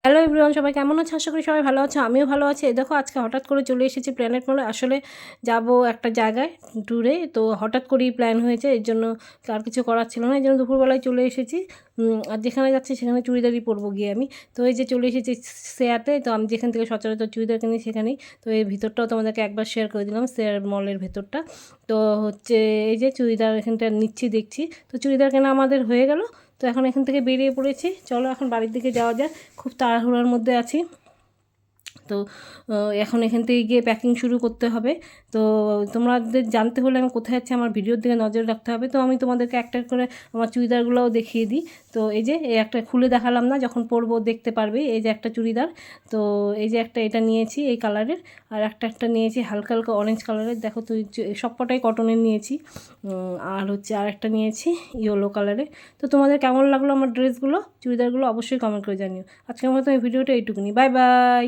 Hello everyone, সবাই কেমন আছে? আশা করি সবাই ভালো আছে, আমিও ভালো আছি। এই দেখো আজকে হঠাৎ করে চলে এসেছি প্ল্যানেট মলে। আসলে যাব একটা জায়গায় ট্যুরে, তো হঠাৎ করেই প্ল্যান হয়েছে, এর জন্য আর কিছু করার ছিল না, এই জন্য দুপুরবেলায় চলে এসেছি। আর যেখানে যাচ্ছি সেখানে চুড়িদারই পরবো গিয়ে আমি। তো এই যে চলে এসেছি শেয়াতে, তো আমি যেখান থেকে সচরাচর চুড়িদার কিনি সেখানেই। তো এই ভিতরটাও তোমাদেরকে একবার শেয়ার করে দিলাম, শেয়ার মলের ভেতরটা। তো হচ্ছে এই যে চুড়িদার এখানটা নিচ্ছি দেখছি, তো চুড়িদার কেনা আমাদের হয়ে গেল। তো এখন এখান থেকে বেরিয়ে পড়েছি, চলো এখন বাড়ির দিকে যাওয়া যাক, খুব তাড়াহুড়োর মধ্যে আছি। তো এখন এখান থেকে গিয়ে প্যাকিং শুরু করতে হবে। তো তোমাদের জানতে হলে আমি কোথায় যাচ্ছি আমার ভিডিওর দিকে নজর রাখতে হবে। তো আমি তোমাদেরকে একটা করে আমার চুড়িদারগুলোও দেখিয়ে দিই। তো এই যে এই একটা খুলে দেখালাম না, যখন পরবো দেখতে পারবে। এই যে একটা চুড়িদার, তো এই যে একটা এটা নিয়েছি এই কালারের, আর একটা নিয়েছি হালকা হালকা অরেঞ্জ কালারের। দেখো তো সবকটাই কটনের নিয়েছি। আর হচ্ছে আর একটা নিয়েছি ইয়েলো কালারের। তো তোমাদের কেমন লাগলো আমার ড্রেসগুলো, চুড়িদারগুলো অবশ্যই কমেন্ট করে জানিও। আজকের মতো এই ভিডিওটা এইটুকুনি, বাই বাই।